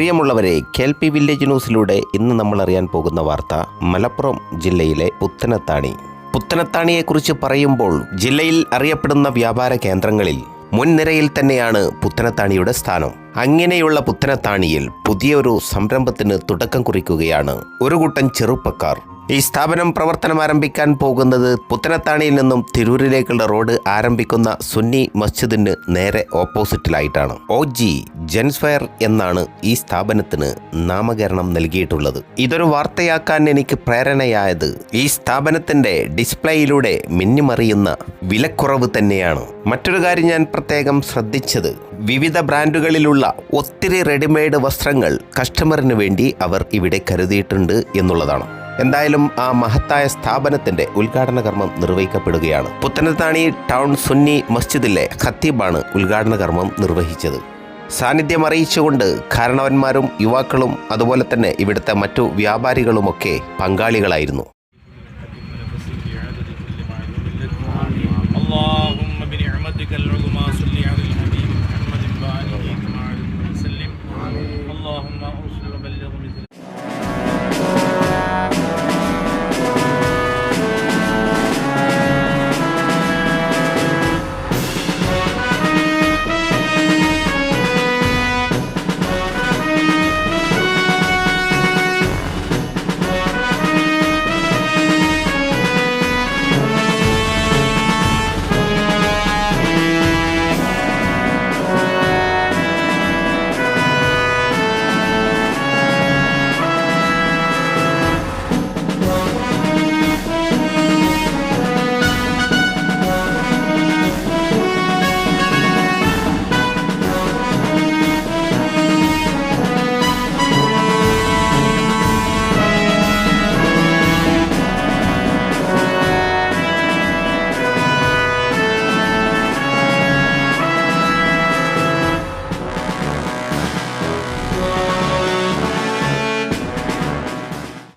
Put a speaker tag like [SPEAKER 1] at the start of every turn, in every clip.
[SPEAKER 1] പ്രിയമുള്ളവരെ, KLP village ന്യൂസിലൂടെ ഇന്ന് നമ്മൾ അറിയാൻ പോകുന്ന വാർത്ത മലപ്പുറം ജില്ലയിലെ പുത്തനത്താണിയെക്കുറിച്ച് പറയുമ്പോൾ ജില്ലയിൽ അറിയപ്പെടുന്ന വ്യാപാര കേന്ദ്രങ്ങളിൽ മുൻനിരയിൽ തന്നെയാണ് പുത്തനത്താണിയുടെ സ്ഥാനം. അങ്ങനെയുള്ള പുത്തനത്താണിയിൽ പുതിയൊരു സംരംഭത്തിന് തുടക്കം കുറിക്കുകയാണ് ഒരു കൂട്ടം ചെറുപ്പക്കാർ. ഈ സ്ഥാപനം പ്രവർത്തനം ആരംഭിക്കാൻ പോകുന്നത് പുത്തനത്താണിയിൽ നിന്നും തിരൂരിലേക്കുള്ള റോഡ് ആരംഭിക്കുന്ന സുന്നി മസ്ജിദിന് നേരെ ഓപ്പോസിറ്റിലായിട്ടാണ്. OG ജെൻസ് വെയർ എന്നാണ് ഈ സ്ഥാപനത്തിന് നാമകരണം നൽകിയിട്ടുള്ളത്. ഇതൊരു വാർത്തയാക്കാൻ എനിക്ക് പ്രേരണയായത് ഈ സ്ഥാപനത്തിന്റെ ഡിസ്പ്ലേയിലൂടെ മിന്നിമറിയുന്ന വിലക്കുറവ് തന്നെയാണ്. മറ്റൊരു കാര്യം ഞാൻ പ്രത്യേകം ശ്രദ്ധിച്ചത്, വിവിധ ബ്രാൻഡുകളിലുള്ള ഒത്തിരി റെഡിമെയ്ഡ് വസ്ത്രങ്ങൾ കസ്റ്റമറിന് വേണ്ടി അവർ ഇവിടെ കരുതിയിട്ടുണ്ട് എന്നുള്ളതാണ്. എന്തായാലും ആ മഹത്തായ സ്ഥാപനത്തിന്റെ ഉദ്ഘാടന കർമ്മം നിർവഹിക്കപ്പെടുകയാണ്. പുത്തനത്താണി ടൗൺ സുന്നി മസ്ജിദിലെ ഖത്തീബാണ് ഉദ്ഘാടന കർമ്മം നിർവഹിച്ചത്. സാന്നിധ്യം അറിയിച്ചുകൊണ്ട് കാരണവന്മാരും യുവാക്കളും അതുപോലെ തന്നെ ഇവിടുത്തെ മറ്റു വ്യാപാരികളുമൊക്കെ പങ്കാളികളായിരുന്നു.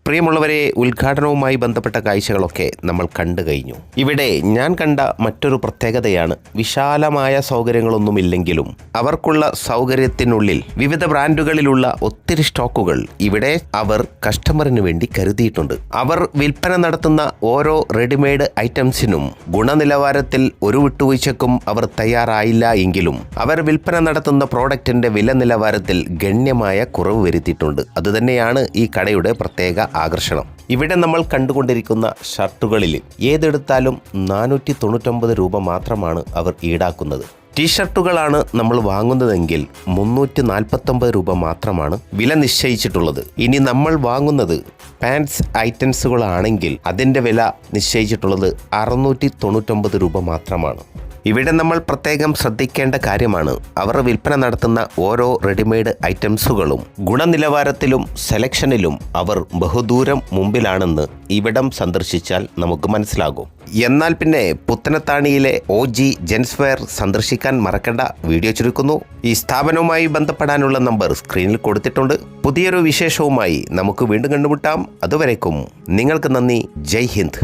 [SPEAKER 1] പ്രിയമുള്ളവരെ, ഉദ്ഘാടനവുമായി ബന്ധപ്പെട്ട കാഴ്ചകളൊക്കെ നമ്മൾ കണ്ടു കഴിഞ്ഞു. ഇവിടെ ഞാൻ കണ്ട മറ്റൊരു പ്രത്യേകതയാണ്, വിശാലമായ സൗകര്യങ്ങളൊന്നുമില്ലെങ്കിലും അവർക്കുള്ള സൗകര്യത്തിനുള്ളിൽ വിവിധ ബ്രാൻഡുകളിലുള്ള ഒത്തിരി സ്റ്റോക്കുകൾ ഇവിടെ അവർ കസ്റ്റമറിന് വേണ്ടി കരുതിയിട്ടുണ്ട്. അവർ വിൽപ്പന നടത്തുന്ന ഓരോ റെഡിമെയ്ഡ് ഐറ്റംസിനും ഗുണനിലവാരത്തിൽ ഒരു വിട്ടുവീഴ്ചക്കും അവർ തയ്യാറായില്ല എങ്കിലും അവർ വിൽപ്പന നടത്തുന്ന പ്രോഡക്റ്റിന്റെ വില നിലവാരത്തിൽ ഗണ്യമായ കുറവ് വരുത്തിയിട്ടുണ്ട്. അതുതന്നെയാണ് ഈ കടയുടെ പ്രത്യേക ആകർഷണം. ഇവിടെ നമ്മൾ കണ്ടുകൊണ്ടിരിക്കുന്ന ഷർട്ടുകളിൽ ഏതെടുത്താലും 499 രൂപ മാത്രമാണ് അവർ ഈടാക്കുന്നത്. ടീഷർട്ടുകളാണ് നമ്മൾ വാങ്ങുന്നതെങ്കിൽ 349 രൂപ മാത്രമാണ് വില നിശ്ചയിച്ചിട്ടുള്ളത്. ഇനി നമ്മൾ വാങ്ങുന്നത് പാൻസ് ഐറ്റംസുകളാണെങ്കിൽ അതിൻ്റെ വില നിശ്ചയിച്ചിട്ടുള്ളത് 699 രൂപ മാത്രമാണ്. ഇവിടെ നമ്മൾ പ്രത്യേകം ശ്രദ്ധിക്കേണ്ട കാര്യമാണ്, അവർ വിൽപ്പന നടത്തുന്ന ഓരോ റെഡിമെയ്ഡ് ഐറ്റംസുകളും ഗുണനിലവാരത്തിലും സെലക്ഷനിലും അവർ ബഹുദൂരം മുമ്പിലാണെന്ന് ഇവിടം സന്ദർശിച്ചാൽ നമുക്ക് മനസ്സിലാകും. എന്നാൽ പിന്നെ പുത്തനത്താണിയിലെ OG ജെൻസ് വെയർ സന്ദർശിക്കാൻ മറക്കണ്ട. വീഡിയോ ചുരുക്കുന്നു. ഈ സ്ഥാപനവുമായി ബന്ധപ്പെടാനുള്ള നമ്പർ സ്ക്രീനിൽ കൊടുത്തിട്ടുണ്ട്. പുതിയൊരു വിശേഷവുമായി നമുക്ക് വീണ്ടും കണ്ടുമുട്ടാം. അതുവരേക്കും നിങ്ങൾക്ക് നന്ദി. ജയ് ഹിന്ദ്.